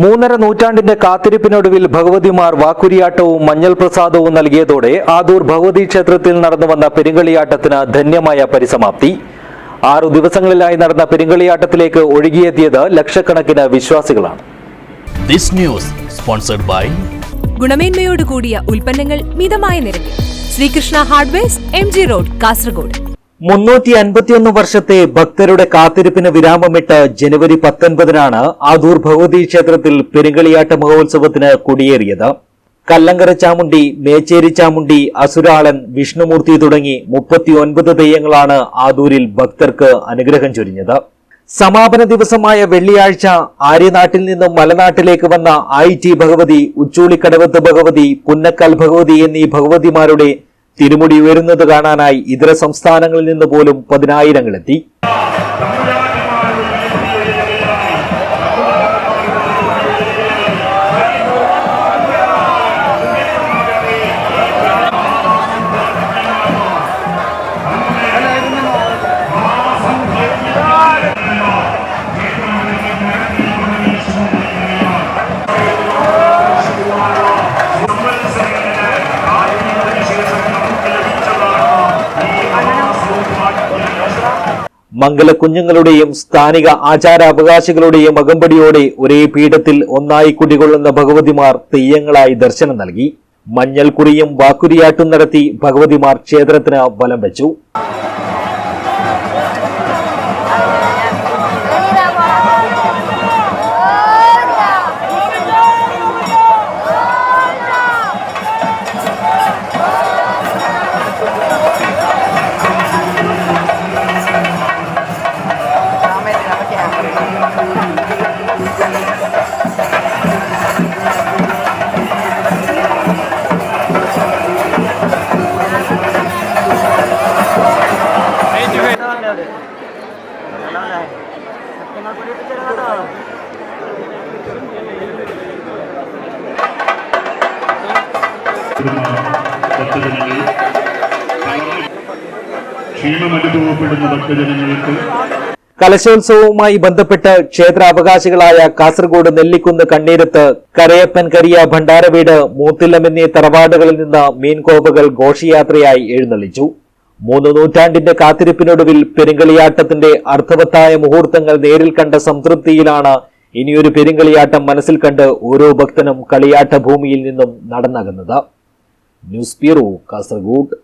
മൂന്നര നൂറ്റാണ്ടിന്റെ കാത്തിരിപ്പിനൊടുവിൽ ഭഗവതിമാർ വാക്കുരിയാട്ടവും മഞ്ഞൾ പ്രസാദവും നൽകിയതോടെ ആദൂർ ഭഗവതി ക്ഷേത്രത്തിൽ നടന്നുവന്ന പെരുങ്കളിയാട്ടത്തിന് ധന്യമായ പരിസമാപ്തി. 6 ദിവസങ്ങളിലായി നടന്ന പെരുങ്കളിയാട്ടത്തിലേക്ക് ഒഴുകിയെത്തിയത് ലക്ഷക്കണക്കിന് വിശ്വാസികളാണ്. ഗുണമേന്മയോട് കൂടിയ ഉൽപ്പന്നങ്ങൾ മിതമായ നിരക്കിൽ. Sreekrishna hardwares, MG road, Kasaragod. 351 വർഷത്തെ ഭക്തരുടെ കാത്തിരിപ്പിന് വിരാമമിട്ട് ജനുവരി 19-നാണ് ആദൂർ ഭഗവതി ക്ഷേത്രത്തിൽ പെരുങ്കളിയാട്ട മഹോത്സവത്തിന് കൊടിയേറിയത്. കല്ലങ്കര ചാമുണ്ടി, മേച്ചേരി ചാമുണ്ടി, അസുരാളൻ, വിഷ്ണുമൂർത്തി തുടങ്ങി 39 തെയ്യങ്ങളാണ് ആദൂരിൽ ഭക്തർക്ക് അനുഗ്രഹം ചൊരിഞ്ഞത്. സമാപന ദിവസമായ വെള്ളിയാഴ്ച ആര്യനാട്ടിൽ നിന്നും മലനാട്ടിലേക്ക് വന്ന IT ഭഗവതി, ഉച്ചൂളിക്കടവത്ത് ഭഗവതി, പുന്നക്കൽ ഭഗവതി എന്നീ ഭഗവതിമാരുടെ തിരുമുടി ഉയരുന്നത് കാണാനായി ഇതര സംസ്ഥാനങ്ങളിൽ നിന്ന് പോലും 10,000-ങ്ങളെത്തി. മംഗലക്കുഞ്ഞുങ്ങളുടെയും സ്ഥാനിക ആചാരാവകാശികളുടെയും അകമ്പടിയോടെ ഒരേ പീഠത്തിൽ ഒന്നായി കുടികൊള്ളുന്ന ഭഗവതിമാർ തെയ്യങ്ങളായി ദർശനം നൽകി. മഞ്ഞൾക്കുറിയും വാക്കുരിയാട്ടും നടത്തി ഭഗവതിമാർ ക്ഷേത്രത്തിന് വലം വെച്ചു. കലശോത്സവവുമായി ബന്ധപ്പെട്ട് ക്ഷേത്രാവകാശികളായ കാസർഗോഡ് നെല്ലിക്കുന്ന് കണ്ണീരത്ത്, കരയപ്പൻ കരിയ ഭണ്ഡാരവീട്, മൂത്തില്ലം എന്നീ തറവാടുകളിൽ നിന്ന് മീൻകോപ്പുകൾ ഘോഷയാത്രയായി എഴുന്നള്ളിച്ചു. 3 നൂറ്റാണ്ടിന്റെ കാത്തിരിപ്പിനൊടുവിൽ പെരുങ്കളിയാട്ടത്തിന്റെ അർത്ഥവത്തായ മുഹൂർത്തങ്ങൾ നേരിൽ കണ്ട സംതൃപ്തിയിലാണ് ഇനിയൊരു പെരുങ്കളിയാട്ടം മനസ്സിൽ കണ്ട് ഓരോ ഭക്തനും കളിയാട്ട ഭൂമിയിൽ നിന്നും നടന്നകുന്നത്. News bureau, Kasaragod.